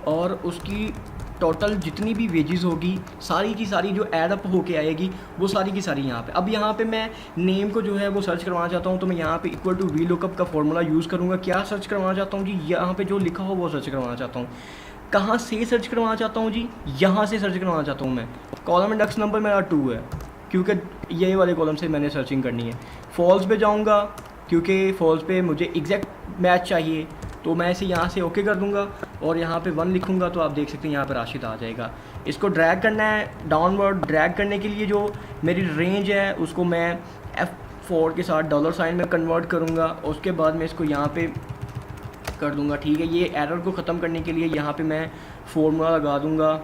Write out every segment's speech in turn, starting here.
और उसकी टोटल जितनी भी वेजेस होगी सारी की सारी जो ऐड अप होके आएगी वो सारी की सारी यहाँ पे। अब यहाँ पे मैं नेम को जो है वो सर्च करवाना चाहता हूँ, तो मैं यहाँ पे इक्वल टू वी लुकअप का फॉर्मूला यूज़ करूँगा। क्या सर्च करवाना चाहता हूँ जी, यहाँ पे जो लिखा हो वो सर्च करवाना चाहता हूँ। कहाँ से सर्च करवाना चाहता हूँ जी, यहाँ से सर्च करवाना चाहता हूँ मैं। कॉलम इंडेक्स नंबर मेरा 2 है क्योंकि यही वाले कॉलम से मैंने सर्चिंग करनी है। फॉल्स पे जाऊँगा क्योंकि फॉल्स पे मुझे एग्जैक्ट मैच चाहिए, तो मैं इसे यहाँ से ओके कर दूँगा और यहाँ पे 1 लिखूँगा तो आप देख सकते हैं यहाँ पे राशिद आ जाएगा। इसको ड्रैग करना है डाउनवर्ड। ड्रैग करने के लिए जो मेरी रेंज है उसको मैं F4 के साथ डॉलर साइन में कन्वर्ट करूँगा। उसके बाद मैं इसको यहाँ पे कर दूँगा, ठीक है। ये एरर को ख़त्म करने के लिए यहाँ पे मैं फॉर्मूला लगा दूँगा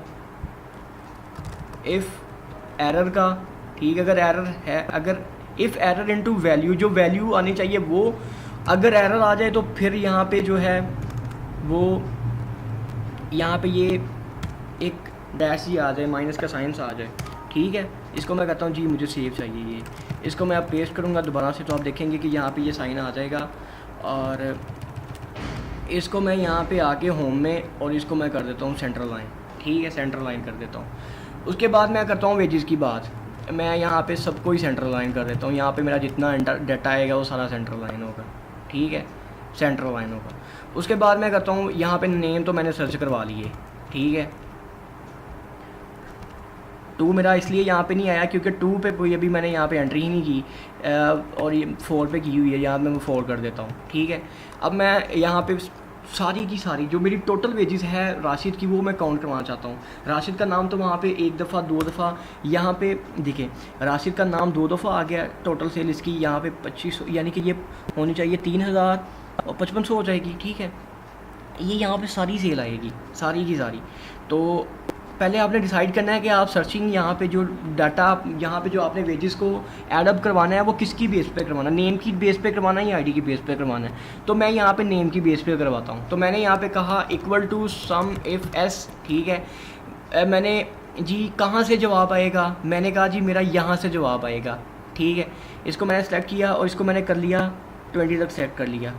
इफ़ एरर का, ठीक है। अगर एरर है, अगर इफ़ एरर इनटू वैल्यू, जो वैल्यू आनी चाहिए वो अगर एरर आ जाए तो फिर यहाँ पे जो है वो यहाँ पे ये एक डैश ही आ जाए, माइनस का साइंस आ जाए, ठीक है। इसको मैं कहता हूँ जी मुझे सेव चाहिए ये। इसको मैं अब पेस्ट करूँगा दोबारा से तो आप देखेंगे कि यहाँ पे ये साइन आ जाएगा। और इसको मैं यहाँ पे आके होम में और इसको मैं कर देता हूँ सेंट्रल लाइन, ठीक है। सेंट्रल लाइन कर देता हूँ। उसके बाद मैं करता हूँ वेजेस की बात। मैं यहाँ पे सबको ही सेंट्रल लाइन कर देता हूँ। यहाँ पे मेरा जितना डाटा आएगा वो सारा सेंट्रल लाइन होगा, ठीक है, सेंट्रल लाइन होगा। उसके बाद मैं करता हूँ यहाँ पे नेम तो मैंने सर्च करवा लिए, ठीक है। 2 मेरा इसलिए यहाँ पे नहीं आया क्योंकि 2 पे कोई अभी मैंने यहाँ पे एंट्री ही नहीं की और ये 4 पे की हुई है। यहाँ मैं 4 कर देता हूँ, ठीक है। अब मैं यहाँ पे सारी की सारी जो मेरी टोटल वेजेस है राशिद की वो मैं काउंट करवाना चाहता हूँ। राशिद का नाम तो वहाँ पे 1 दफ़ा 2 दफ़ा यहाँ पे देखें, राशिद का नाम 2 दफ़ा आ गया। टोटल सेल इसकी यहाँ पे 2500 यानी कि ये होनी चाहिए 3000 और 5500 हो जाएगी, ठीक है। ये यहाँ पे सारी सेल आएगी सारी की सारी। तो पहले आपने डिसाइड करना है कि आप सर्चिंग यहाँ पे जो डाटा यहाँ पे जो आपने वेजेस को ऐड अप करवाना है वो किसकी बेस पे करवाना है, नेम की बेस पे करवाना है या आईडी की बेस पे करवाना है। तो मैं यहाँ पे नेम की बेस पे करवाता हूँ। तो मैंने यहाँ पे कहा equal to sum if S, ठीक है। मैंने जी कहाँ से जवाब आएगा, मैंने कहा जी मेरा यहाँ से जवाब आएगा, ठीक है। इसको मैंने सेलेक्ट किया और इसको मैंने कर लिया 20 तक सेट कर लिया,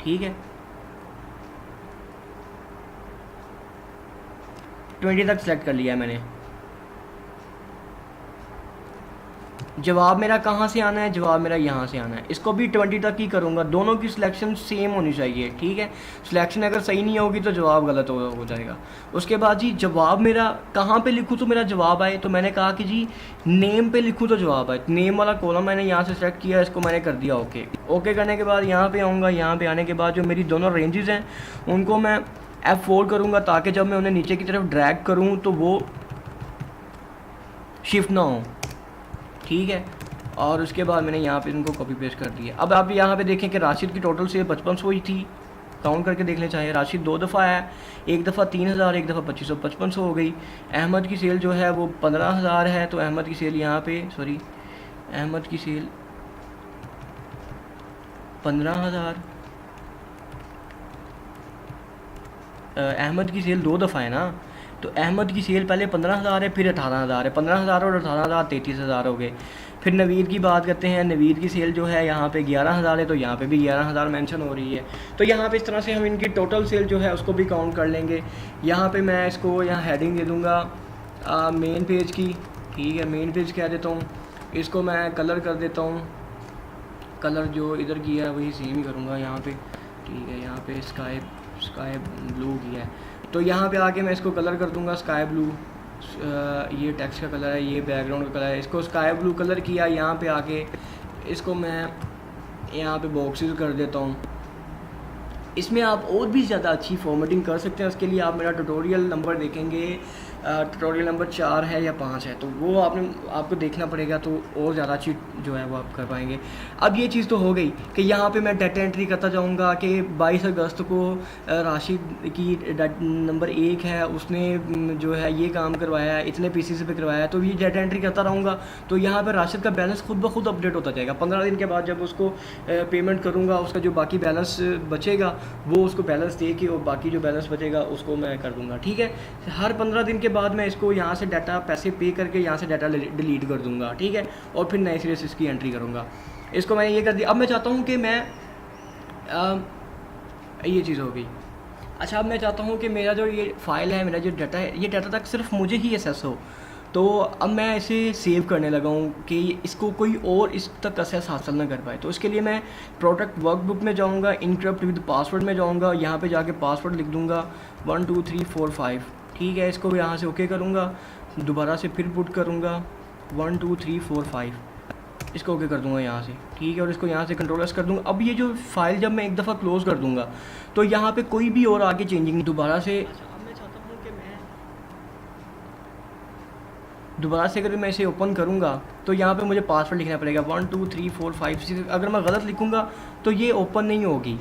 ठीक है। 20 तक सेलेक्ट कर लिया मैंने। जवाब मेरा कहाँ से आना है, जवाब मेरा यहाँ से आना है। इसको भी 20 तक ही करूँगा। दोनों की सिलेक्शन सेम होनी चाहिए, ठीक है। सिलेक्शन अगर सही नहीं होगी तो जवाब गलत हो जाएगा। उसके बाद जी जवाब मेरा कहाँ पे लिखूँ तो मेरा जवाब आए, तो मैंने कहा कि जी नेम पे लिखूँ तो जवाब आए। नेम वाला कॉलम मैंने यहाँ से सेलेक्ट किया, इसको मैंने कर दिया ओके। ओके करने के बाद यहाँ पर आऊँगा। यहाँ पर आने के बाद जो मेरी दोनों रेंजेस हैं उनको मैं F4 करूँगा ताकि जब मैं उन्हें नीचे की तरफ ड्रैग करूँ तो वो शिफ्ट ना हो, ठीक है। और उसके बाद मैंने यहाँ पे इनको कॉपी पेस्ट कर दिया। अब आप यहाँ पे देखें कि राशिद की टोटल सेल 5500 ही थी। काउंट करके देख लें चाहे। राशिद 2 दफ़ा है, 1 दफ़ा 3000, 1 दफ़ा 2500, 5500 हो गई। अहमद की सेल जो है वो 15000 है, तो अहमद की सेल यहाँ पे अहमद की सेल 15000। अहमद की सेल 2 दफ़ा है ना, तो अहमद की सेल पहले 15000 है, फिर 18000 है। 15000 और 18000 33,000 हो गए। फिर नवीद की बात करते हैं। नवीद की सेल जो है यहाँ पे 11000 है, तो यहाँ पे भी 11000 मेंशन हो रही है। तो यहाँ पे इस तरह से हम इनकी टोटल सेल जो है उसको भी काउंट कर लेंगे। यहाँ पे मैं इसको यहाँ हेडिंग दे दूँगा मेन पेज की, ठीक है। मेन पेज कह देता हूँ। इसको मैं कलर कर देता हूँ। कलर जो इधर किया है वही सेम ही करूँगा यहाँ पर, ठीक है। यहाँ पे स्काई ब्लू किया है, तो यहाँ पे आके मैं इसको कलर कर दूंगा स्काई ब्लू। ये टेक्स्ट का कलर है, ये बैकग्राउंड का कलर है। इसको स्काई ब्लू कलर किया। यहाँ पे आके इसको मैं यहाँ पे बॉक्सेस कर देता हूँ। इसमें आप और भी ज़्यादा अच्छी फॉर्मेटिंग कर सकते हैं। उसके लिए आप मेरा ट्यूटोरियल नंबर देखेंगे, ट्यूटोरियल नंबर 4 है या 5 है, तो वो आपको देखना पड़ेगा, तो और ज़्यादा अच्छी जो है वो आप कर पाएंगे। अब ये चीज़ तो हो गई कि यहाँ पे मैं डाटा एंट्री करता जाऊँगा कि 22 अगस्त को राशिद की नंबर 1 है, उसने जो है ये काम करवाया है, इतने पीसीस पे करवाया है, तो ये डाटा एंट्री करता रहूँगा। तो यहाँ पर राशिद का बैलेंस खुद ब खुद अपडेट होता जाएगा। 15 दिन के बाद जब उसको पेमेंट करूँगा, उसका जो बाकी बैलेंस बचेगा वो उसको बैलेंस दे के और बाकी जो बैलेंस बचेगा उसको मैं कर दूँगा, ठीक है। हर 15 दिन के बाद मैं इसको यहाँ से डाटा पैसे पे करके यहाँ से डाटा डिलीट कर दूँगा, ठीक है। और फिर नए सिरे से इसकी एंट्री करूँगा। इसको मैंने ये कर दिया। अब मैं चाहता हूँ कि मैं ये चीज़ हो गई। अच्छा, अब मैं चाहता हूँ कि मेरा जो ये फ़ाइल है, मेरा जो डाटा है, ये डाटा तक सिर्फ मुझे ही एक्सेस हो। तो अब मैं इसे सेव करने लगा हूँ कि इसको कोई और इस तक एक्सेस हासिल ना कर पाए। तो इसके लिए मैं प्रोडक्ट वर्कबुक में जाऊँगा, इनक्रप्ट विद पासवर्ड में जाऊँगा, यहाँ पे जाके पासवर्ड लिख दूँगा 1 2 3 4 5। ठीक है, इसको यहाँ से ओके करूँगा, दोबारा से फिर पुट करूँगा 1 2 3 4 5, इसको ओके कर दूंगा यहाँ से। ठीक है, और इसको यहाँ से कंट्रोल एस कर दूंगा। अब ये जो फाइल जब मैं एक दफ़ा क्लोज़ कर दूंगा तो यहाँ पे कोई भी और आगे चेंजिंग दोबारा से। अच्छा, अब मैं चाहता हूँ कि मैं दोबारा से अगर मैं इसे ओपन करूँगा तो यहाँ पे मुझे पासवर्ड लिखना पड़ेगा 1 2 3 4 5 6। अगर मैं गलत लिखूँगा तो ये ओपन नहीं होगी।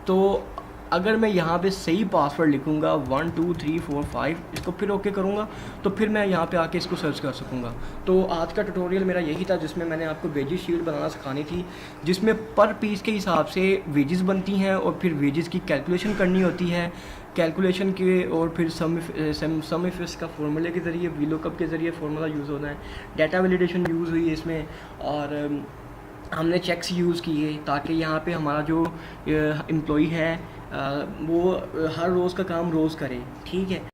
तो अगर मैं यहाँ पे सही पासवर्ड लिखूँगा 1 2 3 4 5, इसको फिर ओके करूँगा, तो फिर मैं यहाँ पे आके इसको सर्च कर सकूँगा। तो आज का ट्यूटोरियल मेरा यही था, जिसमें मैंने आपको वेजेस शीट बनाना सिखानी थी, जिसमें पर पीस के हिसाब से वेजेस बनती हैं और फिर वेजेस की कैलकुलेशन करनी होती है। कैलकुलेशन के और फिर सम इफ इसका फार्मूले के ज़रिए, वीलुकअप के ज़रिए फार्मूला यूज़ होना है। डाटा वैलिडेशन यूज़ हुई है इसमें, और हमने चेक्स यूज़ किए ताकि यहाँ पे हमारा जो एम्प्लॉई है वो हर रोज़ का काम रोज़ करे। ठीक है।